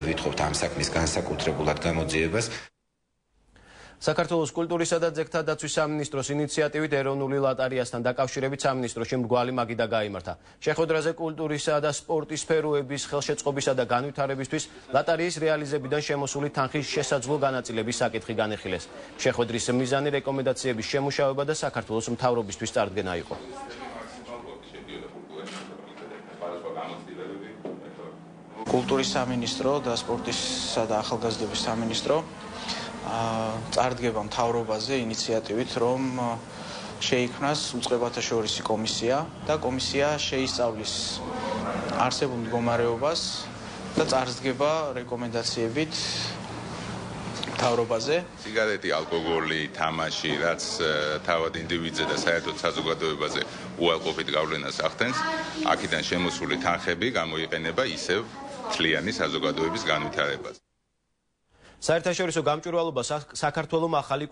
Ვითხოვთ ამ საქმის განსაკუთრებულად გამოძიებას. საქართველოს კულტურისა და ძეგლთა დაცვის სამინისტროს ინიციატივით ეროვნული ლატარიასთან დაკავშირებით სამინისტროში მრგვალი მაგიდა გაიმართა. შეხვედრაზე კულტურისა და სპორტის სფეროების ხელშეწყობისა და განვითარებისთვის ლატარიის რეალიზებიდან შემოსული თანხის შესაძლო განაწილების საკითხი განიხილეს. შეხვედრის მიზანი რეკომენდაციების შემუშავება და საქართველოს მთავრობისთვის წარდგენა იყო. კულტურის სამინისტრო და სპორტისა და ახალგაზრდობის სამინისტრო წარდგება მთავრობაზე ინიციატივით, რომ შეიქმნას უწყებათა შორისი კომისია და კომისია შეისწავლის არსებულ მდგომარეობას და წარდგება რეკომენდაციებით მთავრობაზე. სიგარეტი, ალკოგოლი, თამაში, რაც თავად ინდივიდზე და საერთოდ საზოგადოებაზე უარყოფით გავლენას ახდენს, აქედან შემოსული თანხები გამოიყენება ისევ მთლიანი საზოგადოების განვითარებას. საერთაშორისო გამჭვირვალობა საქართველოს ახალი